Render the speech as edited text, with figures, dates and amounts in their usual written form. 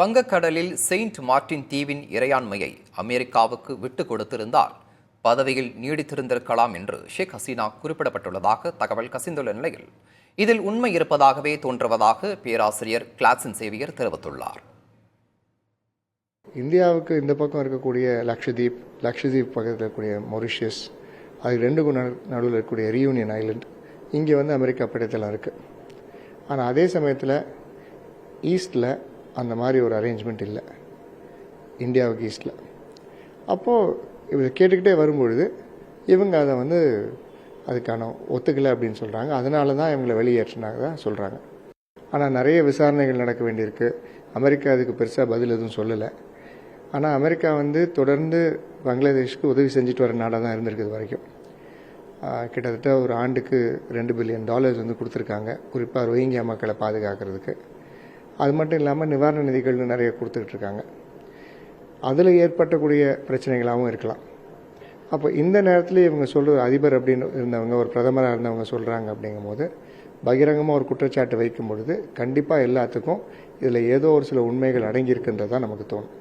வங்கக்கடலில் Saint Martin தீவின் இறையாண்மையை அமெரிக்காவுக்கு விட்டுக் கொடுத்திருந்தால் பதவியில் நீடித்திருந்திருக்கலாம் என்று ஷேக் ஹசீனா குறிப்பிடப்பட்டுள்ளதாக தகவல் கசிந்துள்ள நிலையில் இதில் உண்மை இருப்பதாகவே தோன்றுவதாக பேராசிரியர் கிளாட்சன் சேவியர் தெரிவித்துள்ளார். இந்தியாவுக்கு இந்த பக்கம் இருக்கக்கூடிய லக்ஷதீப் பக்கத்தில் இருக்கக்கூடிய மொரிஷியஸ், அது ரெண்டுக்கும் நடுவில் இருக்கக்கூடிய ரியூனியன் ஐலண்ட், இங்கே அமெரிக்கா படைத்தளம் இருக்குது. ஆனால் அதே சமயத்தில் ஈஸ்டில் அந்த மாதிரி ஒரு அரேஞ்ச்மெண்ட் இல்லை இந்தியாவுக்கு ஈஸ்டில். அப்போது இவரை கேட்டுக்கிட்டே வரும்பொழுது இவங்க அதை அதுக்கான ஒத்துக்கலை அப்படின்னு சொல்கிறாங்க. அதனால தான் இவங்களை வெளியேற்றினாங்க தான் சொல்கிறாங்க. ஆனால் நிறைய விசாரணைகள் நடக்க வேண்டியிருக்கு. அமெரிக்கா அதுக்கு பெருசாக பதில் எதுவும் சொல்லலை. ஆனால் அமெரிக்கா தொடர்ந்து பங்களாதேஷ்க்கு உதவி செஞ்சுட்டு வர நாடாக தான் இருந்திருக்கு வரைக்கும். கிட்டத்தட்ட ஒரு ஆண்டுக்கு $2 பில்லியன் கொடுத்துருக்காங்க, குறிப்பாக ரோஹிங்கியா மக்களை பாதுகாக்கிறதுக்கு. அது மட்டும் இல்லாமல் நிவாரண நிதிகள்னு நிறைய கொடுத்துக்கிட்டு இருக்காங்க. அதில் ஏற்பட்டக்கூடிய பிரச்சனைகளாகவும் இருக்கலாம். அப்போ இந்த நேரத்தில் இவங்க சொல்கிற அதிபர் அப்படின்னு இருந்தவங்க, ஒரு பிரதமராக இருந்தவங்க சொல்கிறாங்க அப்படிங்கும்போது, பகிரங்கமாக ஒரு குற்றச்சாட்டு வைக்கும் பொழுது கண்டிப்பாக எல்லாத்துக்கும் இதில் ஏதோ ஒரு சில உண்மைகள் அடங்கியிருக்குன்றது தான் நமக்கு தோணும்.